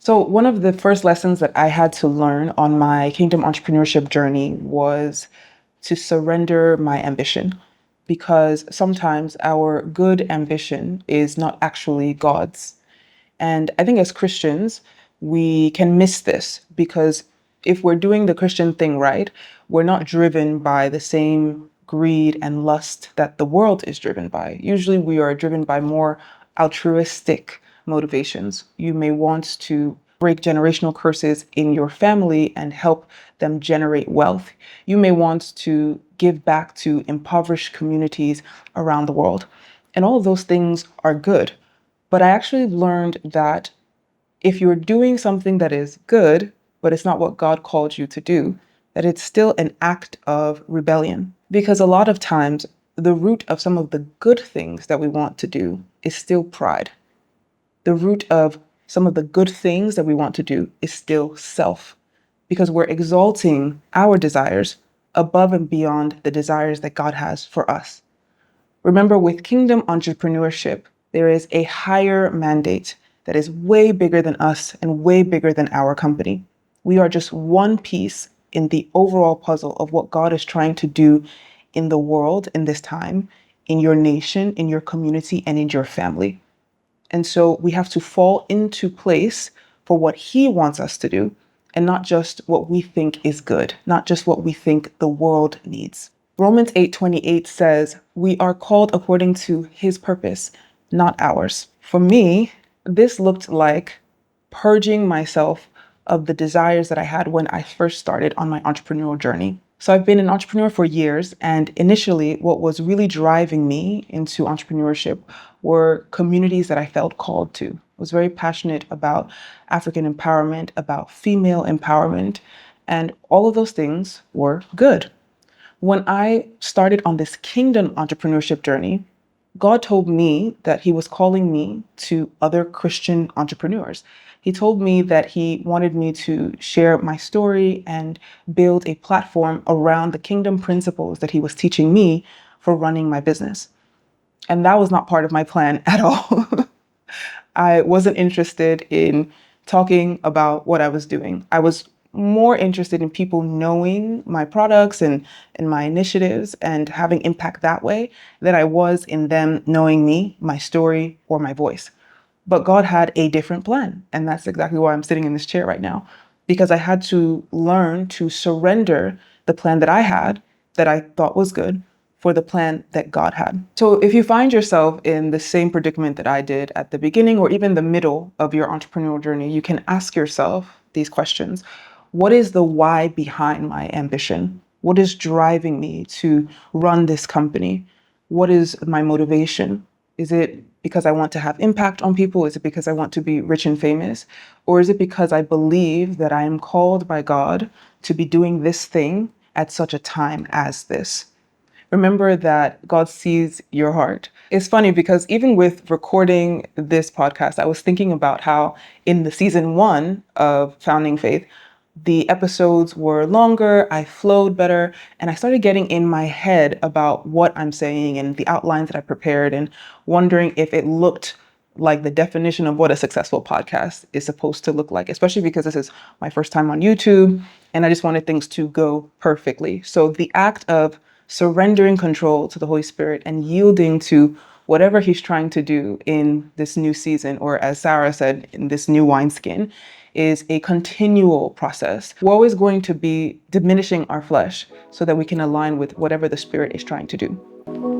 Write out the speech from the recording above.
So, one of the first lessons that I had to learn on my kingdom entrepreneurship journey was to surrender my ambition, because sometimes our good ambition is not actually God's. And I think as Christians, we can miss this because if we're doing the Christian thing right, we're not driven by the same greed and lust that the world is driven by. Usually we are driven by more altruistic motivations. You may want to break generational curses in your family and help them generate wealth. You may want to give back to impoverished communities around the world. And all of those things are good. But I actually learned that if you're doing something that is good, but it's not what God called you to do, that it's still an act of rebellion. Because a lot of times, the root of some of the good things that we want to do is still pride. The root of some of the good things that we want to do is still self, because we're exalting our desires above and beyond the desires that God has for us. Remember, with kingdom entrepreneurship, there is a higher mandate that is way bigger than us and way bigger than our company. We are just one piece in the overall puzzle of what God is trying to do in the world in this time, in your nation, in your community, and in your family. And so we have to fall into place for what He wants us to do, and not just what we think is good, not just what we think the world needs. Romans 8:28 says, "We are called according to His purpose, not ours." For me, this looked like purging myself of the desires that I had when I first started on my entrepreneurial journey. So I've been an entrepreneur for years, and initially what was really driving me into entrepreneurship were communities that I felt called to. I was very passionate about African empowerment, about female empowerment, and all of those things were good. When I started on this kingdom entrepreneurship journey, God told me that He was calling me to other Christian entrepreneurs. He told me that He wanted me to share my story and build a platform around the kingdom principles that He was teaching me for running my business. And that was not part of my plan at all. I wasn't interested in talking about what I was doing. I was more interested in people knowing my products and my initiatives and having impact that way than I was in them knowing me, my story, or my voice. But God had a different plan. And that's exactly why I'm sitting in this chair right now, because I had to learn to surrender the plan that I had that I thought was good for the plan that God had. So if you find yourself in the same predicament that I did at the beginning or even the middle of your entrepreneurial journey, you can ask yourself these questions. What is the why behind my ambition? What is driving me to run this company? What is my motivation? Is it because I want to have impact on people? Is it because I want to be rich and famous? Or is it because I believe that I am called by God to be doing this thing at such a time as this? Remember that God sees your heart. It's funny because even with recording this podcast, I was thinking about how in the season 1 of Founding Faith, the episodes were longer, I flowed better, and I started getting in my head about what I'm saying and the outlines that I prepared and wondering if it looked like the definition of what a successful podcast is supposed to look like, especially because this is my first time on YouTube and I just wanted things to go perfectly. So the act of surrendering control to the Holy Spirit and yielding to whatever He's trying to do in this new season, or as Sarah said, in this new wineskin, is a continual process. We're always going to be diminishing our flesh so that we can align with whatever the Spirit is trying to do.